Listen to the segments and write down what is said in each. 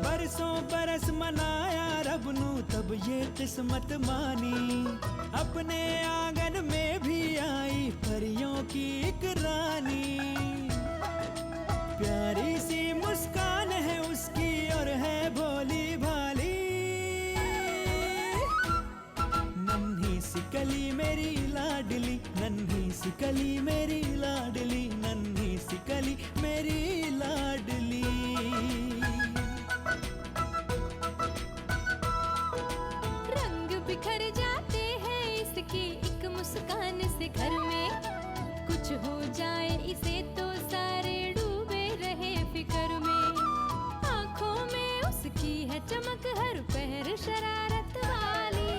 बरसों बरस मनाया रब नू तब ये किस्मत मानी, अपने आंगन में भी आई परियों की एक रानी। प्यारी सी मुस्कान है उसकी और है भोली भाली, नन्ही सी कली मेरी लाडली, नन्ही सी कली मेरी लाडली, नन्ही सी कली मेरी लाडली। रंग बिखर जाते हैं इसकी एक मुस्कान से, घर में कुछ हो जाए इसे तो सारे डूबे रहे फिक्र में। आंखों में उसकी है चमक हर पहर शरारत वाली,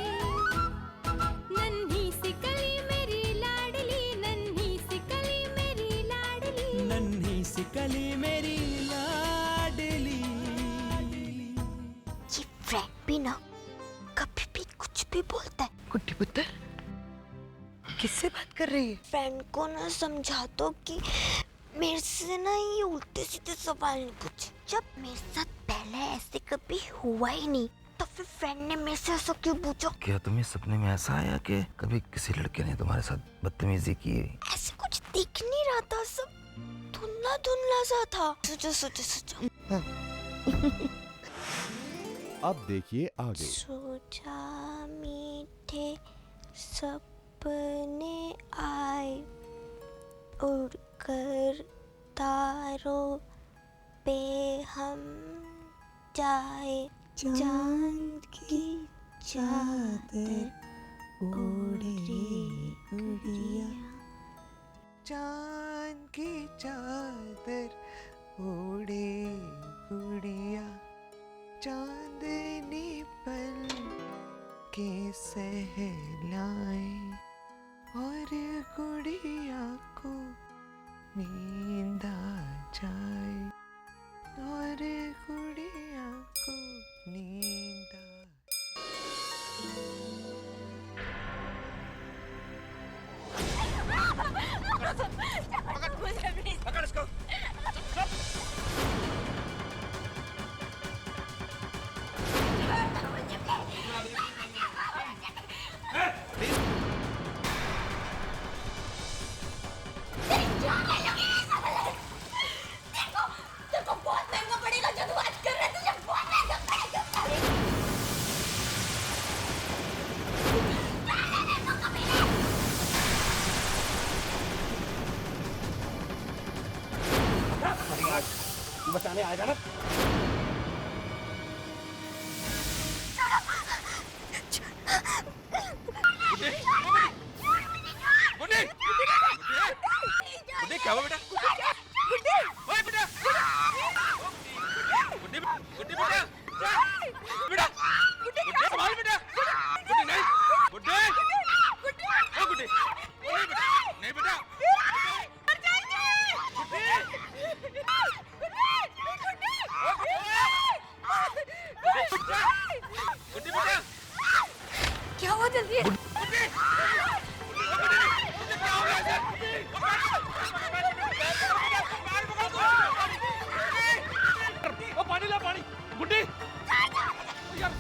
नन्ही सी कली मेरी लाडली, नन्ही सी कली मेरी लाडली, नन्ही सी कली मेरी लाडली। ये फ्रैंक भी ना कभी भी कुछ भी बोलता है। गुड्डी पुत्र किससे बात कर रही है? फ्रेंड को ना समझा दो कि मेरे से ना ये उल्टे सीधे सवाल नहीं पूछे। जब मेरे साथ पहले ऐसे कभी हुआ ही नहीं तो फिर फ्रेंड ने मेरे से ऐसा क्यों पूछा? क्या तुम्हें सपने में ऐसा आया कि कभी किसी लड़के ने तुम्हारे साथ बदतमीजी की? ऐसे कुछ दिख नहीं रहा था, सब धुंधला धुंधला सा था। सोचो सोचो सोचो। अब देखिए आगे। सोचा मीठे सपने आए, उड़कर तारों पे हम जाए, चांद की चादर ओढ़े गुड़िया, चांद की चादर ओढ़े गुड़िया, चांदनी पल के सहलाए और गुड़िया को नींद आ जाए, और गुड़िया को नींद आ पकड़ इसको। तेरे को बहुत महंगा पड़ेगा जो तू आज कर रहा है, तुझे बहुत महंगा पड़ेगा। बचाने आएगा ना? गुड्डी क्या हुआ बेटा? ओए बेटा, गुड्डी गुड्डी बेटा, बेटा गुड्डी संभाल बेटा, गुड्डी नहीं, गुड्डी ओ गुड्डी नहीं बेटा, नहीं बेटा, गुड्डी बेटा, क्या हुआ जल्दी? पानी ला पानी। गुड्डी यार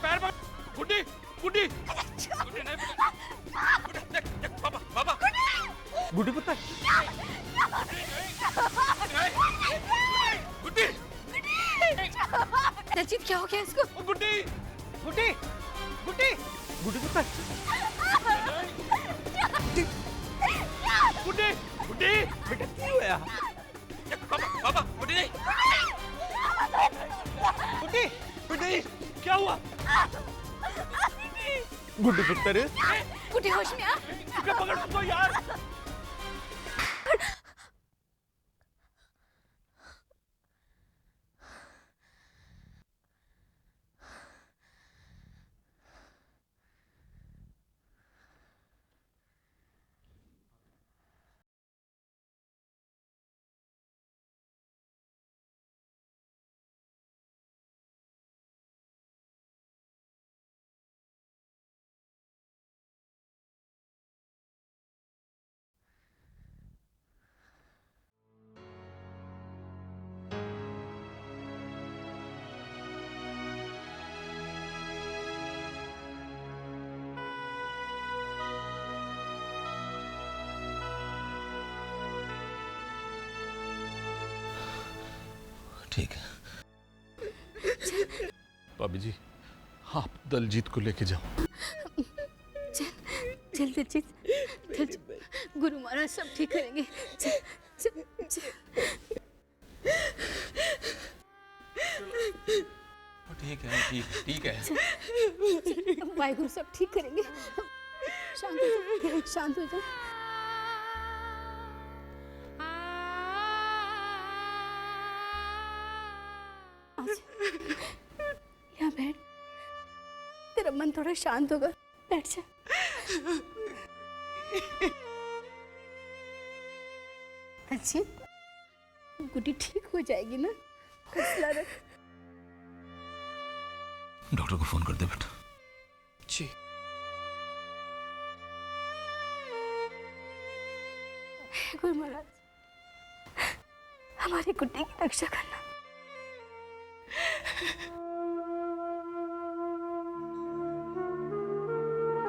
पैर में गुड्डी गुड्डी गुड्डी नहीं देख देख पापा पापा गुड्डी पुत्र गुड्डी रचित क्या हो गया इसको? गुड्डी गुड्डी गुड्डी गुड्डी पुत्र गुड्डी गुड्डी बेटा क्यों हुआ? पापा पापा गुड्डी नहीं गुड्डी गुड्डी क्या हुआ? गुड्डी पुत्र गुड्डी होश में आ। पकड़ उसको यार। ठीक है भाभी जी, आप दलजीत को लेके जाओ। चल दलजीत, चल, गुरु महाराज सब ठीक करेंगे। चल, चल, चल। ठीक है, ठीक है। वाहिगुरु सब ठीक करेंगे। शांत हो जा, शांत हो जा। यहाँ बैठ, तेरा मन थोड़ा शांत होगा, बैठ जा। अच्छी गुड्डी ठीक हो जाएगी ना, हौसला रख। डॉक्टर को फोन कर दे बेटा। जी। गुरु महाराज, हमारी गुड्डी की रक्षा करना।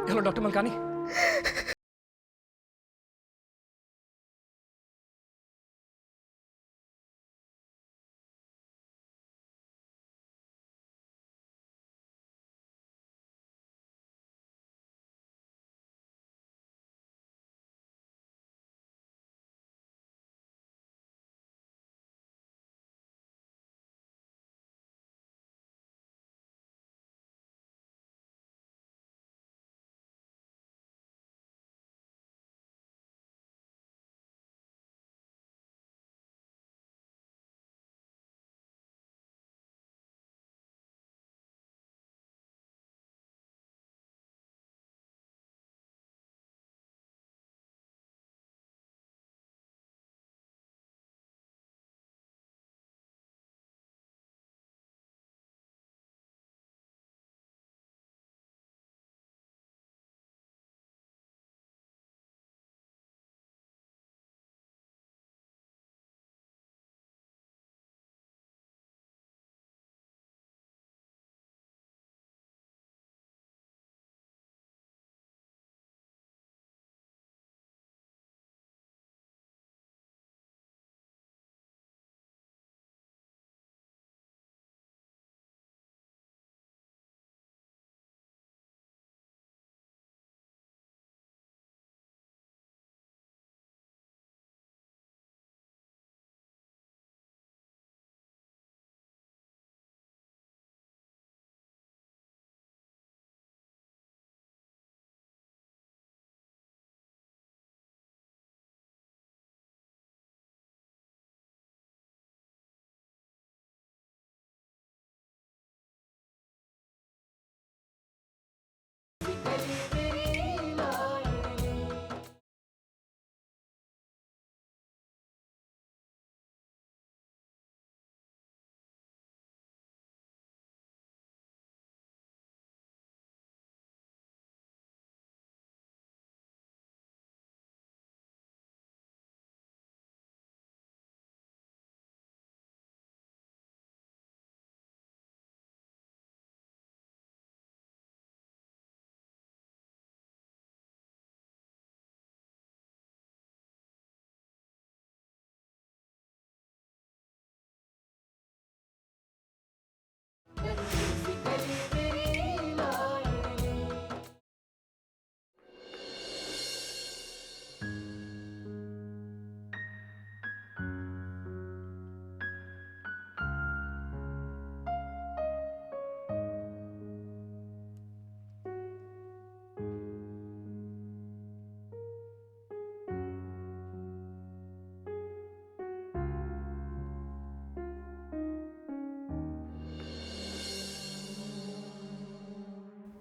Hello doctor Malkani.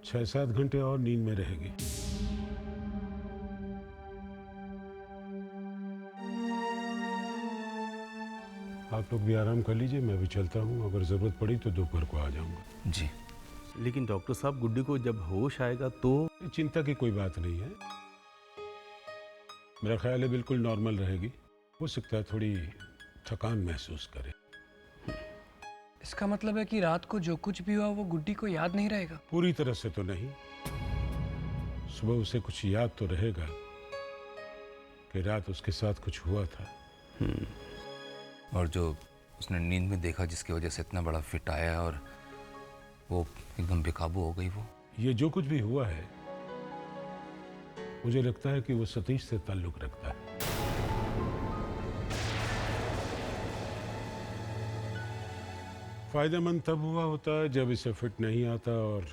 छह 7 घंटे और नींद में रहेगी। आप लोग भी आराम कर लीजिए, मैं भी चलता हूँ। अगर जरूरत पड़ी तो दोपहर को आ जाऊंगा। जी। लेकिन डॉक्टर साहब, गुड्डी को जब होश आएगा तो? चिंता की कोई बात नहीं है, मेरा ख्याल है बिल्कुल नॉर्मल रहेगी। हो सकता है थोड़ी थकान महसूस करे। इसका मतलब है कि रात को जो कुछ भी हुआ वो गुड्डी को याद नहीं रहेगा? पूरी तरह से तो नहीं, सुबह उसे कुछ याद तो रहेगा कि रात उसके साथ कुछ हुआ था। और जो उसने नींद में देखा जिसकी वजह से इतना बड़ा फिट आया और वो एकदम बेकाबू हो गई। वो ये जो कुछ भी हुआ है, मुझे लगता है कि वो सतीश से ताल्लुक रखता है। फायदेमंद तब हुआ होता है जब इसे फिट नहीं आता और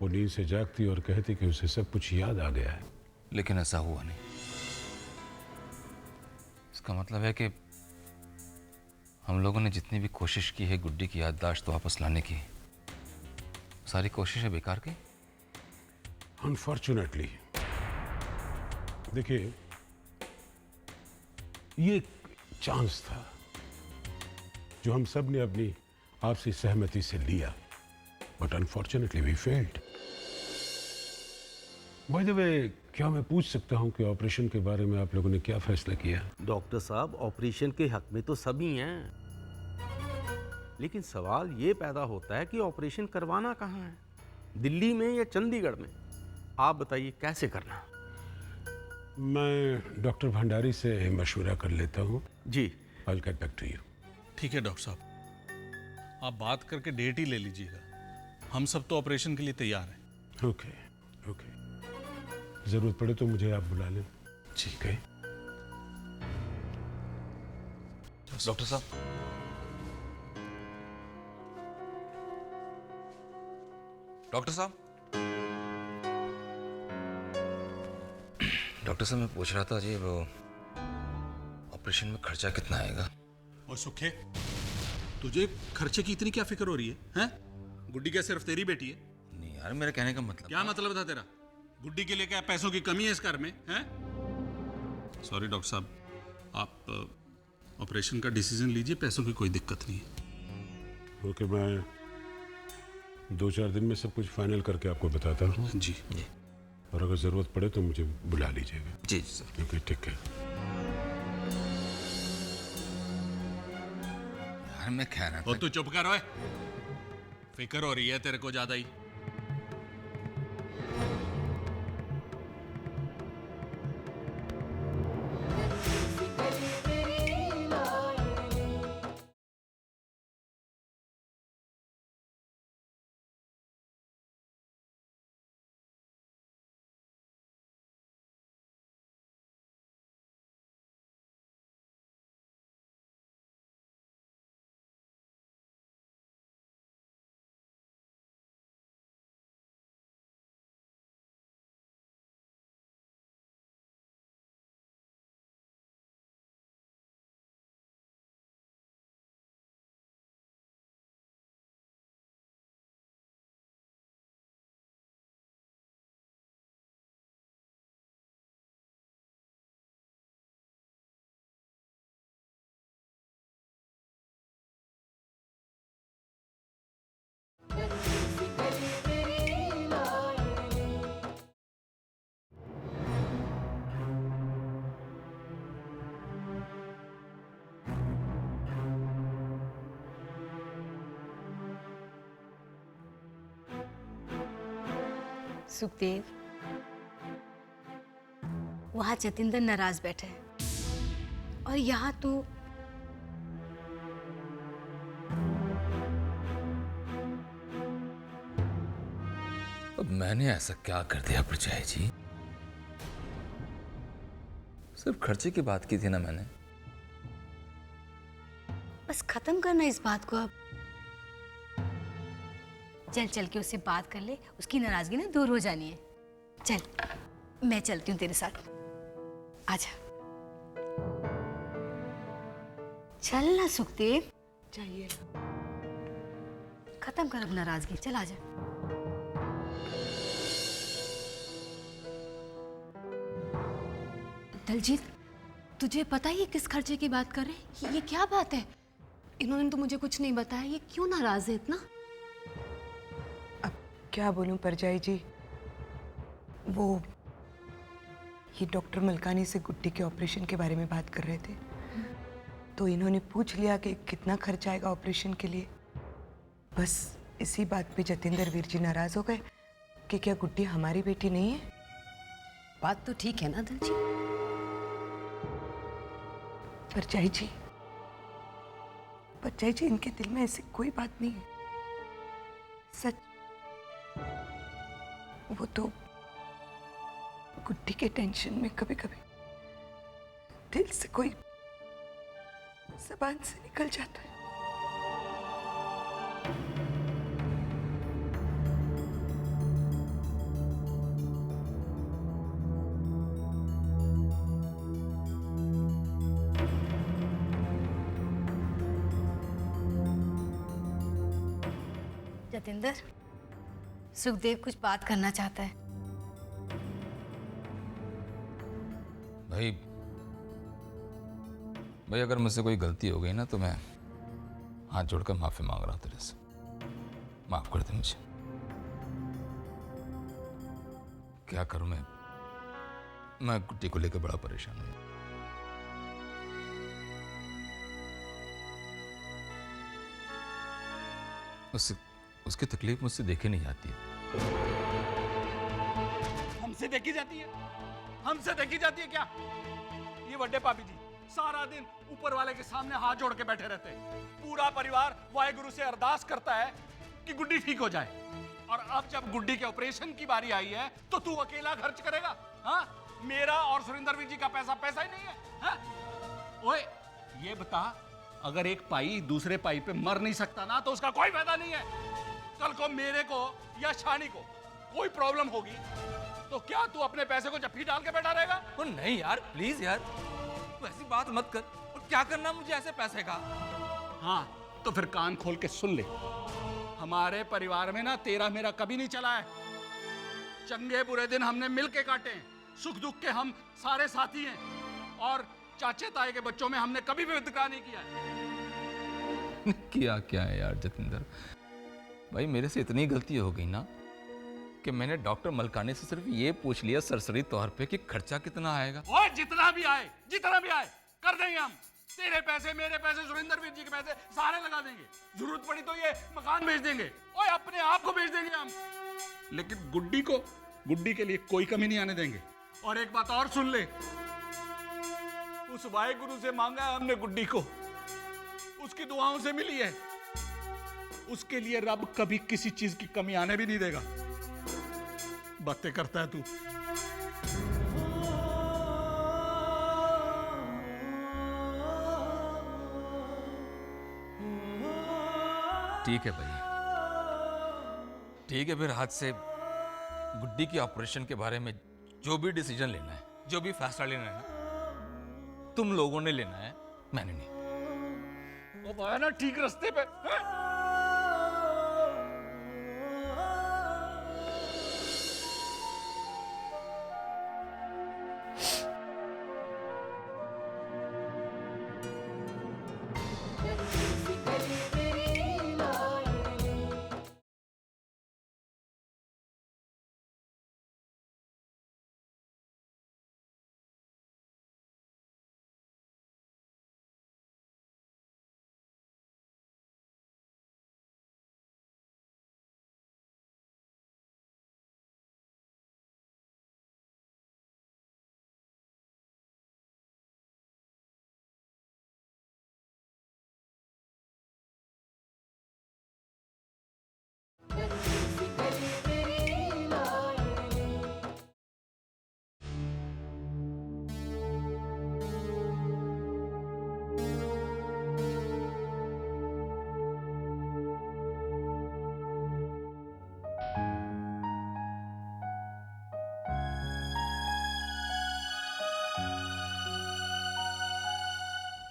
वो नींद से जागती और कहती कि उसे सब कुछ याद आ गया है। लेकिन ऐसा हुआ नहीं। इसका मतलब है कि हम लोगों ने जितनी भी कोशिश की है गुड्डी की याददाश्त वापस लाने की, सारी कोशिशें बेकार गई। अनफॉर्चुनेटली देखिए, ये एक चांस था जो हम सब ने अपनी आपसी सहमति से लिया, but unfortunately we failed. By the way, क्या मैं पूछ सकता हूं कि ऑपरेशन के बारे में आप लोगों ने क्या फैसला किया? डॉक्टर साहब, ऑपरेशन के हक में तो सभी हैं, लेकिन सवाल ये पैदा होता है कि ऑपरेशन करवाना कहाँ है, दिल्ली में या चंडीगढ़ में? आप बताइए कैसे करना। मैं डॉक्टर भंडारी से मशवरा कर लेता हूं। जी। I'll get back to you। ठीक है डॉक्टर साहब, आप बात करके डेट ही ले लीजिएगा। हम सब तो ऑपरेशन के लिए तैयार हैं। ओके ओके, जरूरत पड़े तो मुझे आप बुला लें। ठीक है डॉक्टर साहब, डॉक्टर साहब, डॉक्टर साहब, मैं पूछ रहा था जी, वो ऑपरेशन में खर्चा कितना आएगा? और सुखे, तुझे खर्चे की इतनी क्या फिक्र हो रही है? हैं? गुड्डी क्या सिर्फ तेरी बेटी है? नहीं यार, मेरे कहने का मतलब क्या मतलब था तेरा? गुड्डी के लिए क्या पैसों की कमी है इस घर में? हैं? सॉरी डॉक्टर साहब, आप ऑपरेशन का डिसीजन लीजिए, पैसों की कोई दिक्कत नहीं है। ओके, मैं 2-4 दिन में सब कुछ फाइनल करके आपको बताता हूँ। जी। और अगर जरूरत पड़े तो मुझे बुला लीजिएगा। जी सर। ओके, ठीक है। यार मैं कह रहा था। और तू चुप कर ओए, फिक्र हो रही है तेरे को ज्यादा ही। सुखदेव, वहां जतिंदर नाराज बैठे है और यहाँ तू अब मैंने ऐसा क्या कर दिया प्रचाय जी? सिर्फ खर्चे की बात की थी ना मैंने। बस खत्म करना इस बात को अब। चल चल के उससे बात कर ले, उसकी नाराजगी ना दूर हो जानी है। चल, मैं चलती हूँ तेरे साथ। आजा, चल ना सुखदेव। चाहिए खत्म कर अब नाराजगी, चल आजा। दलजीत, तुझे पता ही है किस खर्चे की बात कर रहे हैं? ये क्या बात है? इन्होंने तो मुझे कुछ नहीं बताया, ये क्यों नाराज है इतना? अब क्या बोलूं परजाई जी, वो ये डॉक्टर मलकानी से गुड्डी के ऑपरेशन के बारे में बात कर रहे थे, तो इन्होंने पूछ लिया कि कितना खर्च आएगा ऑपरेशन के लिए। बस इसी बात पे जतिंदर वीर जी नाराज हो गए कि क्या गुड्डी हमारी बेटी नहीं है। बात तो ठीक है ना दलजीत? बच्चा जी, इनके दिल में ऐसी कोई बात नहीं है। सच, वो तो गुड्डी के टेंशन में कभी कभी दिल से कोई ज़बान से निकल जाता है। जतिंदर, सुखदेव कुछ बात करना चाहता है। भाई अगर मुझसे कोई गलती हो गई ना तो मैं हाथ जोड़कर माफी मांग रहा हूँ तेरे से। माफ कर दे मुझे। क्या करूं मैं गुड्डी को लेकर बड़ा परेशान हूं। उसकी तकलीफ मुझसे देखी नहीं जाती है। हमसे देखी जाती है? हमसे देखी जाती है क्या? ये बड़े पापी जी सारा दिन ऊपर वाले के सामने हाथ जोड़ के बैठे रहते हैं। पूरा परिवार वाहेगुरु से अरदास करता है कि गुड्डी ठीक हो जाए, और अब जब गुड्डी के ऑपरेशन की बारी आई है तो तू अकेला खर्च करेगा? हाँ, मेरा और सुरेंद्र वीर जी का पैसा पैसा ही नहीं है, हाँ? ओए ये बता, अगर एक पाई दूसरे पाई पे मर नहीं सकता ना तो उसका कोई फायदा नहीं है। कल को मेरे को या शानी को कोई प्रॉब्लम होगी तो क्या तू अपने पैसे को जफ्फी डाल के बैठा रहेगा? नहीं यार, प्लीज यार, तू ऐसी बात मत कर। और क्या करना मुझे ऐसे पैसे का? हाँ तो फिर कान खोल के सुन ले। हमारे परिवार में ना तेरा मेरा कभी नहीं चला है। चंगे बुरे दिन हमने मिल के काटे हैं, सुख दुख के हम सारे साथी हैं, और चाचे ताए के बच्चों में हमने कभी भी विद्रोह नहीं किया है। किया क्या है यार जतिंदर भाई, मेरे से इतनी गलती हो गई ना कि मैंने डॉक्टर मलकानी से सिर्फ ये पूछ लिया सरसरी तौर पे कि खर्चा कितना आएगा। ओए जितना भी आए कर देंगे हम। तेरे पैसे, मेरे पैसे, सुरेंद्र वीर जी के पैसे सारे लगा देंगे। जरूरत पड़ी तो ये मकान बेच देंगे, ओए अपने आप को बेच देंगे हम। लेकिन गुड्डी के लिए कोई कमी नहीं आने देंगे। और एक बात और सुन ले, उस वाहेगुरु से मांगा है हमने गुड्डी को, उसकी दुआओं से मिली है। उसके लिए रब कभी किसी चीज की कमी आने भी नहीं देगा। बातें करता है तू। ठीक है भाई, ठीक है, फिर आज से गुड्डी की ऑपरेशन के बारे में जो भी डिसीजन लेना है, जो भी फैसला लेना है ना, तुम लोगों ने लेना है, मैंने नहीं। वो भाई ना ठीक रास्ते पे है?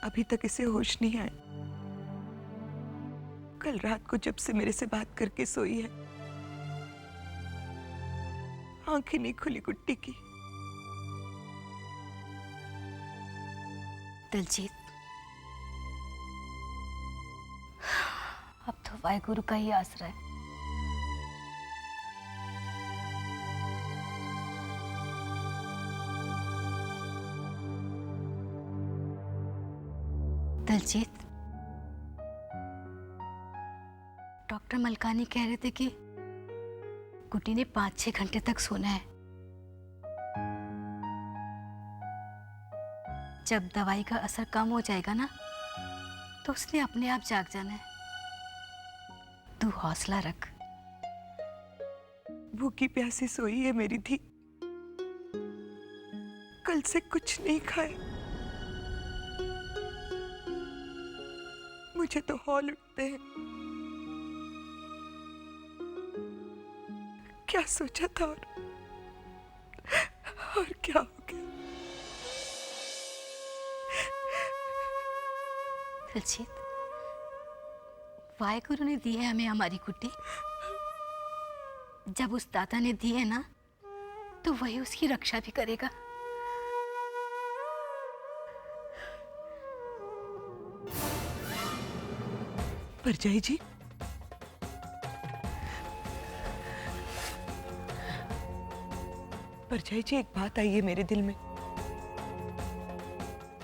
अभी तक इसे होश नहीं आया। कल रात को जब से मेरे से बात करके सोई है, आंखें नहीं खुली गुड्डी की। दिलजीत, अब तो वाहेगुरु का ही आसरा है। दिलजीत, डॉक्टर मलकानी कह रहे थे कि गुड्डी ने 5-6 घंटे तक सोना है। जब दवाई का असर कम हो जाएगा ना, तो उसने अपने आप जाग जाना है। तू हौसला रख। भूखी प्यासी सोई है मेरी थी, कल से कुछ नहीं खाए। मुझे तो हौल उठते हैं। क्या सोचा था और क्या हो गया। दिलजीत, वाहेगुरु ने दी है हमें हमारी गुड्डी। जब उस दाता ने दी है ना, तो वही उसकी रक्षा भी करेगा। परजाई जी, परजाई जी, एक बात आई है मेरे दिल में।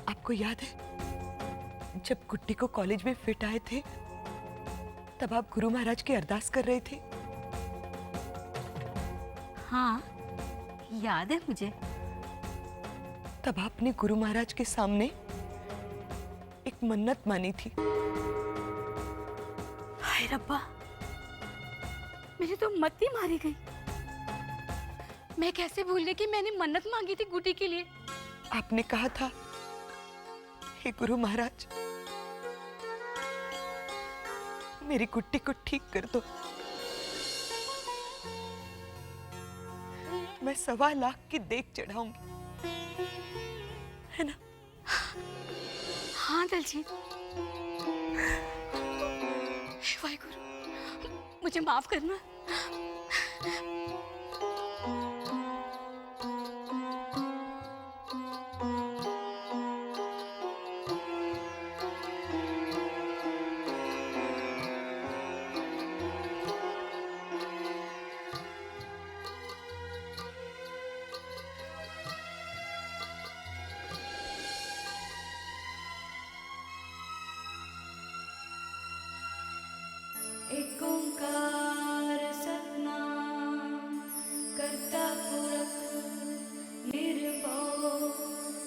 आपको याद है जब गुड्डी को कॉलेज में फिट आए थे, तब आप गुरु महाराज की अरदास कर रहे थे? हाँ, याद है मुझे। तब आपने गुरु महाराज के सामने एक मन्नत मानी थी। हाय रब्बा, मेरी तो मत्ती मारी गई। मैं कैसे भूल गई कि मैंने मन्नत मांगी थी गुड्डी के लिए। आपने कहा था, हे गुरु महाराज, मेरी गुड्डी को ठीक कर दो। मैं 1.25 लाख की देग चढ़ाऊंगी, है ना? हाँ दिलजीत। हे वाहेगुरु, मुझे माफ करना। एक ओंकार सतनाम करता पुरख निर्भव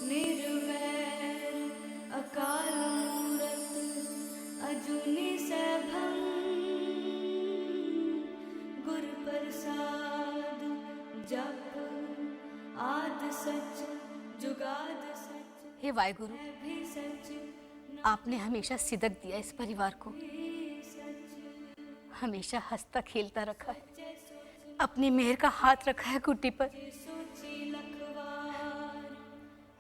निर्वैर अकाल मूरत अजूनी सैभं गुर प्रसाद जप आद सच जुगाद सच। हे वाहेगुरु, भी सच आपने हमेशा सिदक दिया इस परिवार को, हमेशा हंसता खेलता रखा है, अपनी मेहर का हाथ रखा है गुड्डी पर।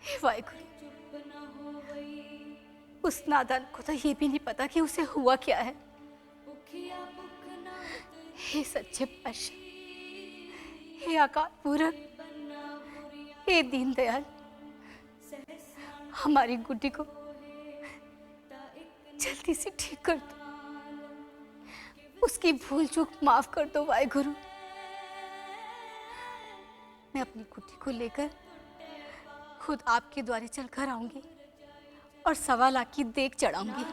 हे वाहेगुरु, उस नादान को तो ये भी नहीं पता कि उसे हुआ क्या है। हे सच्चे पातशाह, हे अकाल पुरख, हे दीनदयाल, हमारी गुड्डी को जल्दी से ठीक कर दो, उसकी भूल चूक माफ कर दो वाहेगुरु। मैं अपनी गुड्डी को लेकर खुद आपके द्वारे चलकर आऊंगी और 1.25 लाख की देग चढ़ाऊंगी।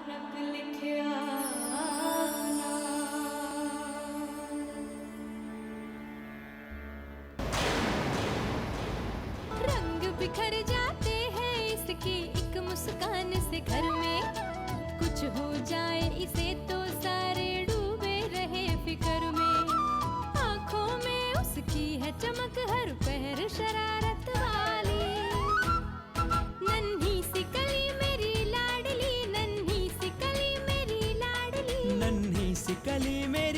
रंग बिखर जाते हैं इसकी एक मुस्कान से। घर में कुछ हो जाए इसे तो सारे डूबे रहे फिक्र में। आंखों में उसकी है चमक हर पहर शरारत वाली। नन्ही सी कली मेरी लाडली, नन्ही सी कली मेरी लाडली, नन्ही सी कली में